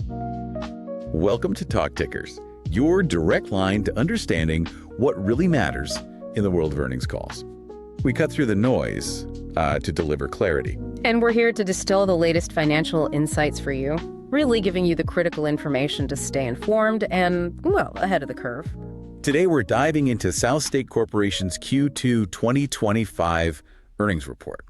Welcome to Talk Tickers, your direct line to understanding what really matters in the world of earnings calls. We cut through the noise to deliver clarity. And we're here to distill the latest financial insights for you, really giving you the critical information to stay informed and, well, ahead of the curve. Today, we're diving into SouthState Corporation's Q2 2025 earnings report.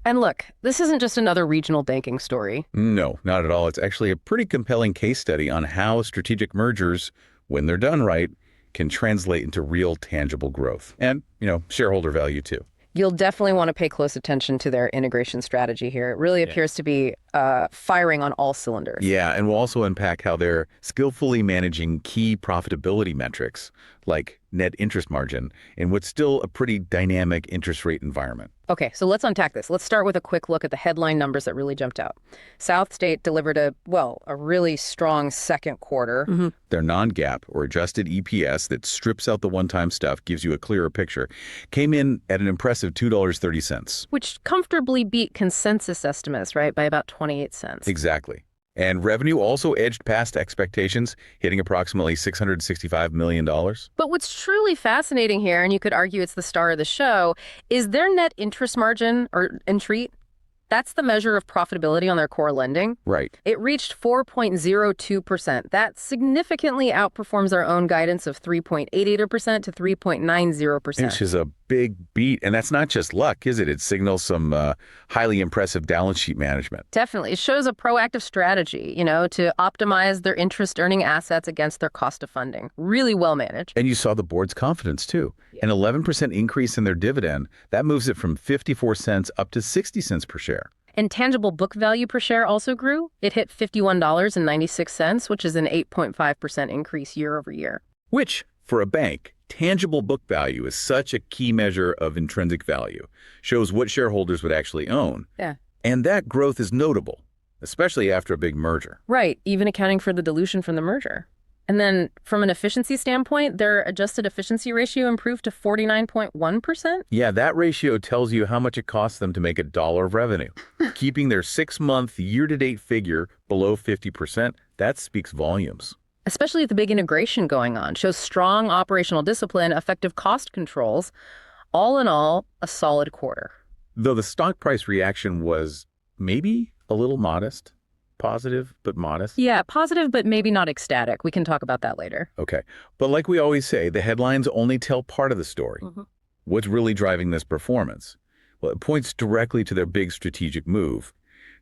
And look, this isn't just another regional banking story. No, not at all. It's actually a pretty compelling case study on how strategic mergers, when they're done right, can translate into real tangible growth and, shareholder value too. You'll definitely want to pay close attention to their integration strategy here. It really appears to be firing on all cylinders. Yeah, and we'll also unpack how they're skillfully managing key profitability metrics like net interest margin in what's still a pretty dynamic interest rate environment. Okay, so let's unpack this. Let's start with a quick look at the headline numbers that really jumped out. SouthState delivered a really strong second quarter. Their non-GAAP or adjusted EPS that strips out the one-time stuff, gives you a clearer picture, came in at an impressive $2.30. Which comfortably beat consensus estimates, right, by about 28 cents. Exactly. And revenue also edged past expectations, hitting approximately $665 million. But what's truly fascinating here, and you could argue it's the star of the show, is their net interest margin, or entreat. That's the measure of profitability on their core lending. Right. It reached 4.02%. That significantly outperforms our own guidance of 3.88% to 3.90%. Which is a big beat. And that's not just luck, is it? It signals some highly impressive balance sheet management. Definitely. It shows a proactive strategy, to optimize their interest-earning assets against their cost of funding. Really well managed. And you saw the board's confidence, too. An 11% increase in their dividend, that moves it from 54 cents up to 60 cents per share. And tangible book value per share also grew. It hit $51.96, which is an 8.5% increase year over year. Which, for a bank, tangible book value is such a key measure of intrinsic value. Shows what shareholders would actually own. Yeah. And that growth is notable, especially after a big merger. Right, even accounting for the dilution from the merger. And then from an efficiency standpoint, their adjusted efficiency ratio improved to 49.1%. Yeah, that ratio tells you how much it costs them to make $1 of revenue. Keeping their 6-month year-to-date figure below 50%, that speaks volumes. Especially with the big integration going on, shows strong operational discipline, effective cost controls. All in all, a solid quarter. Though the stock price reaction was maybe a little modest. Positive, but modest? Yeah, positive, but maybe not ecstatic. We can talk about that later. Okay. But like we always say, the headlines only tell part of the story. What's really driving this performance? Well, it points directly to their big strategic move,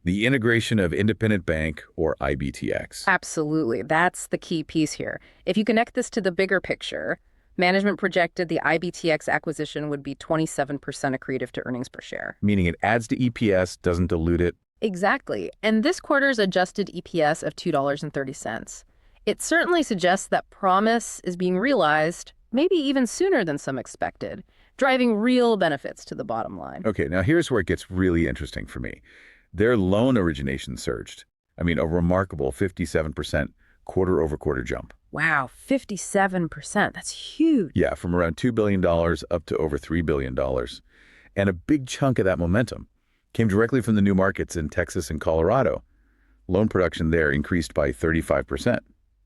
the integration of Independent Bank, or IBTX. Absolutely. That's the key piece here. If you connect this to the bigger picture, management projected the IBTX acquisition would be 27% accretive to earnings per share. Meaning it adds to EPS, doesn't dilute it. Exactly. And this quarter's adjusted EPS of $2.30. It certainly suggests that promise is being realized, maybe even sooner than some expected, driving real benefits to the bottom line. Okay, now here's where it gets really interesting for me. Their loan origination surged. A remarkable 57% quarter-over-quarter jump. Wow, 57%. That's huge. Yeah, from around $2 billion up to over $3 billion. And a big chunk of that momentum came directly from the new markets in Texas and Colorado. Loan production there increased by 35%.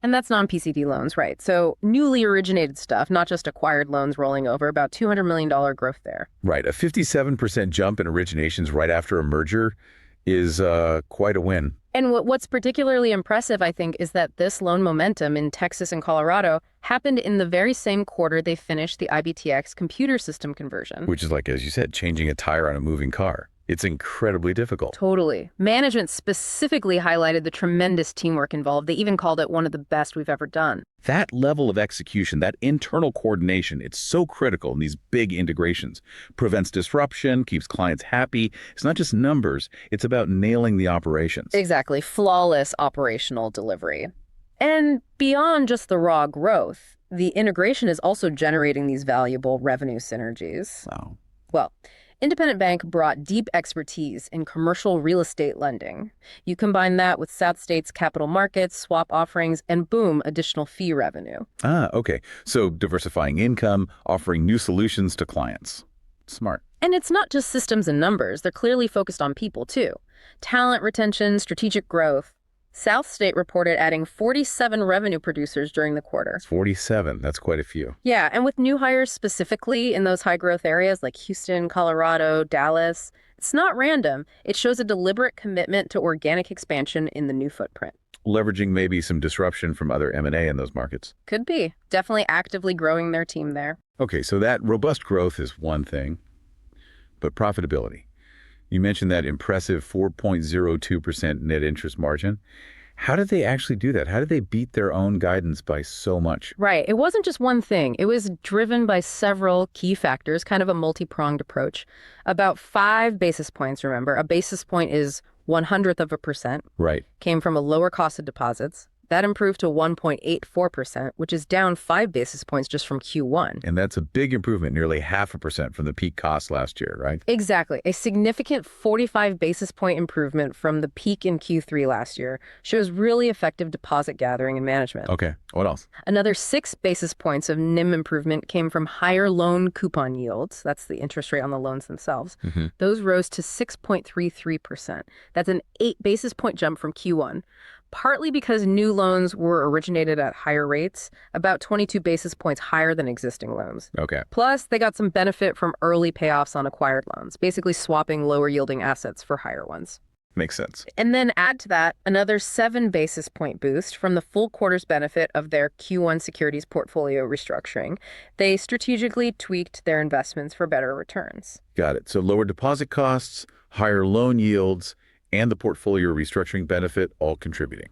And that's non-PCD loans, right? So newly originated stuff, not just acquired loans rolling over, about $200 million growth there. Right. A 57% jump in originations right after a merger is quite a win. And what's particularly impressive, I think, is that this loan momentum in Texas and Colorado happened in the very same quarter they finished the IBTX computer system conversion. Which is like, as you said, changing a tire on a moving car. It's incredibly difficult. Totally. Management specifically highlighted the tremendous teamwork involved. They even called it one of the best we've ever done. That level of execution, that internal coordination, it's so critical in these big integrations. Prevents disruption, keeps clients happy. It's not just numbers, it's about nailing the operations. Exactly. Flawless operational delivery. And beyond just the raw growth, the integration is also generating these valuable revenue synergies. Wow. Well, Independent Bank brought deep expertise in commercial real estate lending. You combine that with SouthState's capital markets, swap offerings, and boom, additional fee revenue. Ah, okay. So diversifying income, offering new solutions to clients. Smart. And it's not just systems and numbers. They're clearly focused on people, too. Talent retention, strategic growth. SouthState reported adding 47 revenue producers during the quarter. 47, that's quite a few. Yeah, and with new hires specifically in those high-growth areas like Houston, Colorado, Dallas, it's not random. It shows a deliberate commitment to organic expansion in the new footprint. Leveraging maybe some disruption from other M&A in those markets. Could be. Definitely actively growing their team there. Okay, so that robust growth is one thing, but profitability. You mentioned that impressive 4.02% net interest margin. How did they actually do that? How did they beat their own guidance by so much? Right. It wasn't just one thing. It was driven by several key factors, kind of a multi-pronged approach. About 5 basis points, remember. A basis point is 0.01%. Right. Came from a lower cost of deposits. That improved to 1.84%, which is down 5 basis points just from Q1. And that's a big improvement, nearly 0.5% from the peak cost last year, right? Exactly. A significant 45 basis point improvement from the peak in Q3 last year shows really effective deposit gathering and management. Okay. What else? Another 6 basis points of NIM improvement came from higher loan coupon yields. That's the interest rate on the loans themselves. Those rose to 6.33%. That's an 8 basis point jump from Q1. Partly because new loans were originated at higher rates, about 22 basis points higher than existing loans. Okay. Plus, they got some benefit from early payoffs on acquired loans, basically swapping lower yielding assets for higher ones. Makes sense. And then add to that another 7 basis point boost from the full quarter's benefit of their Q1 securities portfolio restructuring. They strategically tweaked their investments for better returns. Got it. So lower deposit costs, higher loan yields, and the portfolio restructuring benefit all contributing.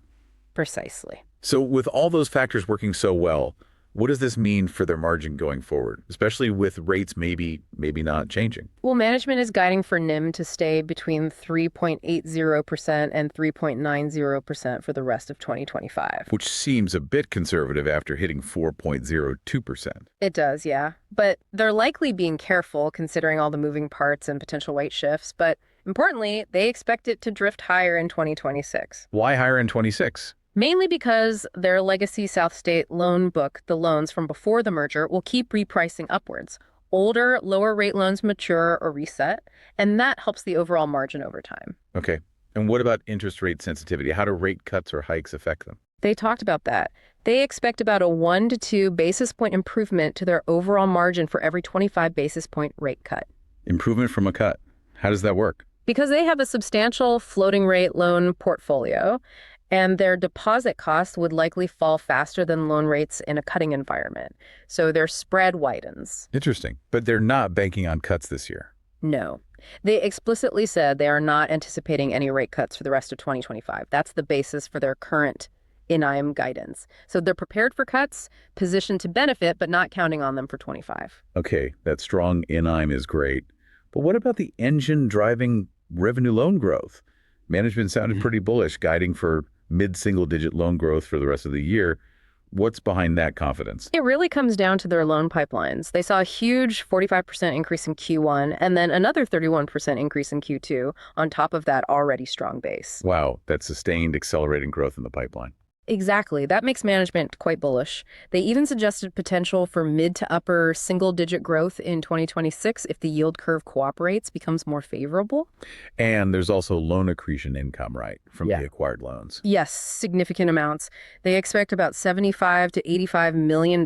Precisely. So with all those factors working so well, what does this mean for their margin going forward, especially with rates maybe not changing? Well, management is guiding for NIM to stay between 3.80% and 3.90% for the rest of 2025. Which seems a bit conservative after hitting 4.02%. It does, yeah. But they're likely being careful considering all the moving parts and potential rate shifts. But importantly, they expect it to drift higher in 2026. Why higher in 26? Mainly because their legacy SouthState loan book, the loans from before the merger, will keep repricing upwards. Older, lower rate loans mature or reset, and that helps the overall margin over time. Okay. And what about interest rate sensitivity? How do rate cuts or hikes affect them? They talked about that. They expect about a 1 to 2 basis point improvement to their overall margin for every 25 basis point rate cut. Improvement from a cut. How does that work? Because they have a substantial floating rate loan portfolio, and their deposit costs would likely fall faster than loan rates in a cutting environment. So their spread widens. Interesting. But they're not banking on cuts this year. No. They explicitly said they are not anticipating any rate cuts for the rest of 2025. That's the basis for their current NIM guidance. So they're prepared for cuts, positioned to benefit, but not counting on them for 25. Okay, that strong NIM is great. But what about the engine driving revenue loan growth? Management sounded pretty bullish, guiding for mid-single-digit loan growth for the rest of the year. What's behind that confidence? It really comes down to their loan pipelines. They saw a huge 45% increase in Q1 and then another 31% increase in Q2 on top of that already strong base. Wow, that sustained accelerating growth in the pipeline. Exactly. That makes management quite bullish. They even suggested potential for mid to upper single-digit growth in 2026 if the yield curve cooperates, becomes more favorable. And there's also loan accretion income, right, from the acquired loans. Yes, significant amounts. They expect about $75 to $85 million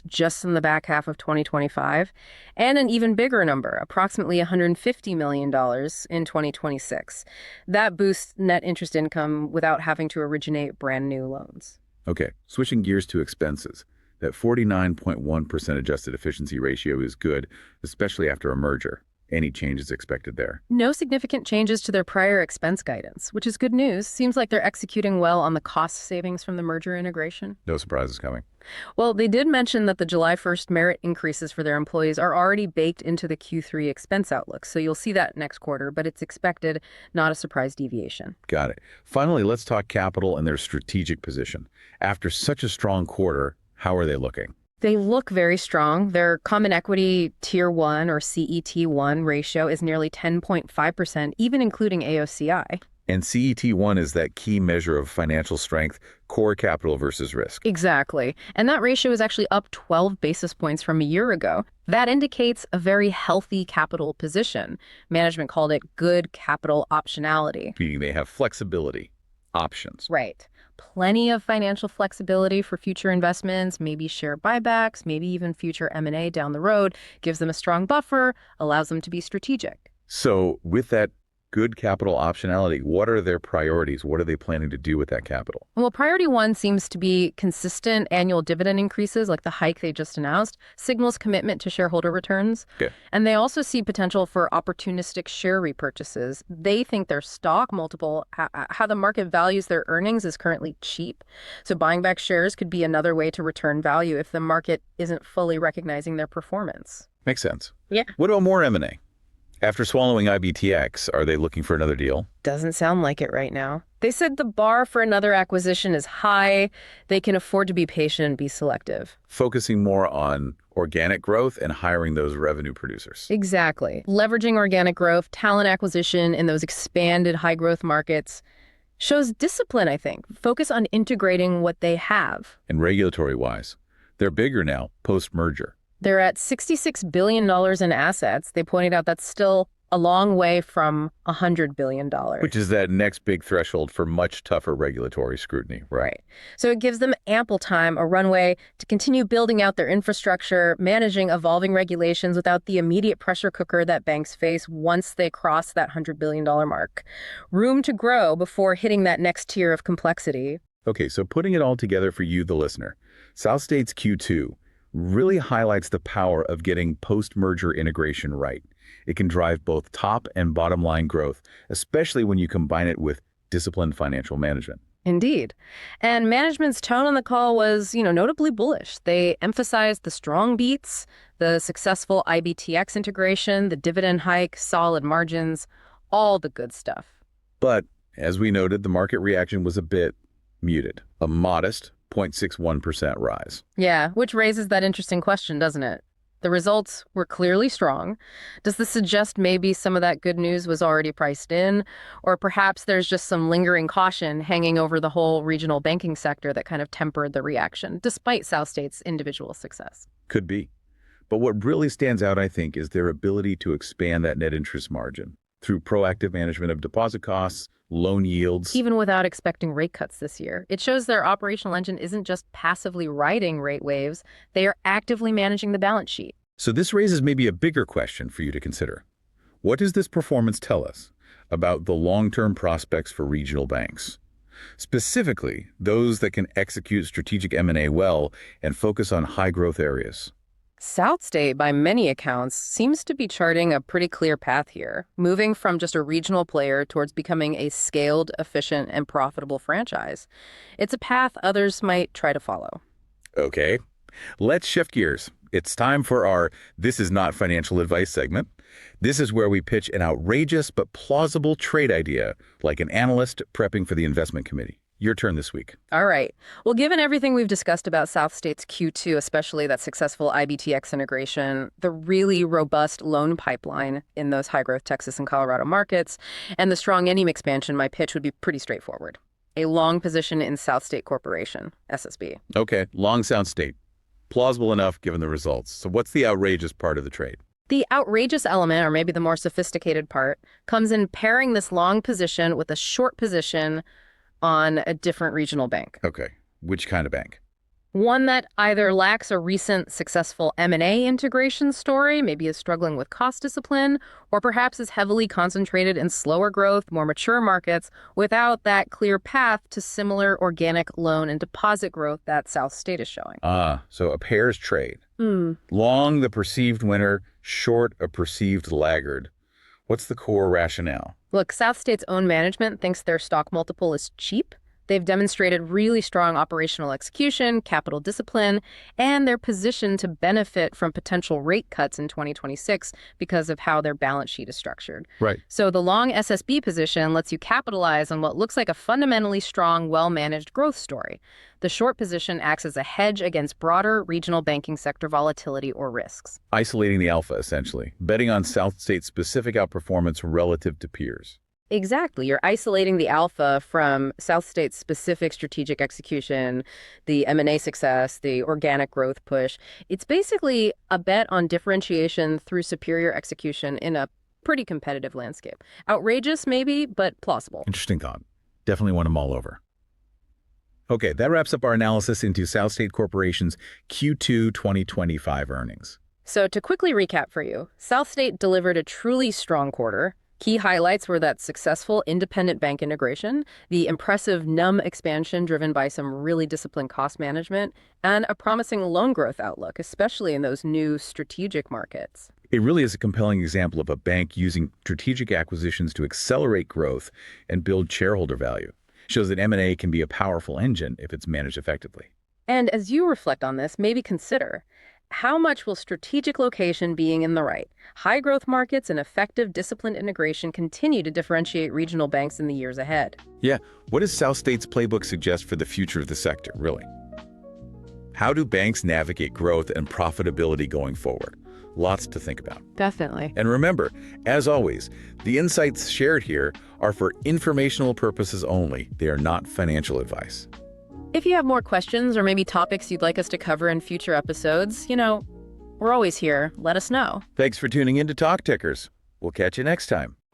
just in the back half of 2025, and an even bigger number, approximately $150 million in 2026. That boosts net interest income without having to originate brand new loans. Okay, switching gears to expenses. That 49.1% adjusted efficiency ratio is good, especially after a merger. Any changes expected there? No significant changes to their prior expense guidance, which is good news. Seems like they're executing well on the cost savings from the merger integration. No surprises coming. Well, they did mention that the July 1st merit increases for their employees are already baked into the Q3 expense outlook, so you'll see that next quarter, but it's expected, not a surprise deviation. Got it. Finally, let's talk capital and their strategic position. After such a strong quarter, how are they looking? They look very strong. Their Common Equity Tier 1 or CET1 ratio is nearly 10.5%, even including AOCI. And CET1 is that key measure of financial strength, core capital versus risk. Exactly. And that ratio is actually up 12 basis points from a year ago. That indicates a very healthy capital position. Management called it good capital optionality. Meaning they have flexibility. options. Right. Plenty of financial flexibility for future investments, maybe share buybacks, maybe even future M&A down the road, gives them a strong buffer, allows them to be strategic. So with that good capital optionality, what are their priorities? What are they planning to do with that capital? Well, priority one seems to be consistent annual dividend increases, like the hike they just announced, signals commitment to shareholder returns. Okay. And they also see potential for opportunistic share repurchases. They think their stock multiple, how the market values their earnings, is currently cheap. So buying back shares could be another way to return value if the market isn't fully recognizing their performance. Makes sense. Yeah. What about more M&A? After swallowing IBTX, are they looking for another deal? Doesn't sound like it right now. They said the bar for another acquisition is high. They can afford to be patient and be selective. Focusing more on organic growth and hiring those revenue producers. Exactly. Leveraging organic growth, talent acquisition in those expanded high-growth markets shows discipline, I think. Focus on integrating what they have. And regulatory-wise, they're bigger now, post-merger. They're at $66 billion in assets. They pointed out that's still a long way from $100 billion. Which is that next big threshold for much tougher regulatory scrutiny, right? Right. So it gives them ample time, a runway, to continue building out their infrastructure, managing evolving regulations without the immediate pressure cooker that banks face once they cross that $100 billion mark. Room to grow before hitting that next tier of complexity. Okay, so putting it all together for you, the listener, SouthState's Q2 really highlights the power of getting post-merger integration right. It can drive both top and bottom line growth, especially when you combine it with disciplined financial management. Indeed. And management's tone on the call was, notably bullish. They emphasized the strong beats, the successful IBTX integration, the dividend hike, solid margins, all the good stuff. But as we noted, the market reaction was a bit muted, a modest 0.61% rise. Yeah, which raises that interesting question, doesn't it? The results were clearly strong. Does this suggest maybe some of that good news was already priced in? Or perhaps there's just some lingering caution hanging over the whole regional banking sector that kind of tempered the reaction, despite SouthState's individual success? Could be. But what really stands out, I think, is their ability to expand that net interest margin through proactive management of deposit costs, loan yields. Even without expecting rate cuts this year. It shows their operational engine isn't just passively riding rate waves, they are actively managing the balance sheet. So this raises maybe a bigger question for you to consider. What does this performance tell us about the long-term prospects for regional banks? Specifically, those that can execute strategic M&A well and focus on high-growth areas. SouthState, by many accounts, seems to be charting a pretty clear path here, moving from just a regional player towards becoming a scaled, efficient, and profitable franchise. It's a path others might try to follow. Okay, let's shift gears. It's time for our This Is Not Financial Advice segment. This is where we pitch an outrageous but plausible trade idea, like an analyst prepping for the investment committee. Your turn this week. All right. Well, given everything we've discussed about SouthState's Q2, especially that successful IBTX integration, the really robust loan pipeline in those high-growth Texas and Colorado markets, and the strong NIM expansion, my pitch would be pretty straightforward. A long position in SouthState Corporation, SSB. Okay, long sound state. Plausible enough given the results. So what's the outrageous part of the trade? The outrageous element, or maybe the more sophisticated part, comes in pairing this long position with a short position on a different regional bank. Okay, which kind of bank? One that either lacks a recent successful M&A integration story, maybe is struggling with cost discipline, or perhaps is heavily concentrated in slower growth, more mature markets without that clear path to similar organic loan and deposit growth that SouthState is showing. So a pairs trade. Long, the perceived winner, short, a perceived laggard. What's the core rationale? Look, SouthState's own management thinks their stock multiple is cheap. They've demonstrated really strong operational execution, capital discipline, and they're positioned to benefit from potential rate cuts in 2026 because of how their balance sheet is structured. Right. So the long SSB position lets you capitalize on what looks like a fundamentally strong, well-managed growth story. The short position acts as a hedge against broader regional banking sector volatility or risks. Isolating the alpha, essentially. Betting on SouthState's specific outperformance relative to peers. Exactly. You're isolating the alpha from SouthState's specific strategic execution, the M&A success, the organic growth push. It's basically a bet on differentiation through superior execution in a pretty competitive landscape. Outrageous, maybe, but plausible. Interesting thought. Definitely want to mull over. Okay, that wraps up our analysis into SouthState Corporation's Q2 2025 earnings. So to quickly recap for you, SouthState delivered a truly strong quarter. Key highlights were that successful independent bank integration, the impressive NIM expansion driven by some really disciplined cost management, and a promising loan growth outlook, especially in those new strategic markets. It really is a compelling example of a bank using strategic acquisitions to accelerate growth and build shareholder value. Shows that M&A can be a powerful engine if it's managed effectively. And as you reflect on this, maybe consider, how much will strategic location being in the right, high-growth markets and effective disciplined integration continue to differentiate regional banks in the years ahead? Yeah, what does SouthState's playbook suggest for the future of the sector, really? How do banks navigate growth and profitability going forward? Lots to think about. Definitely. And remember, as always, the insights shared here are for informational purposes only. They are not financial advice. If you have more questions or maybe topics you'd like us to cover in future episodes, we're always here. Let us know. Thanks for tuning in to Talk Tickers. We'll catch you next time.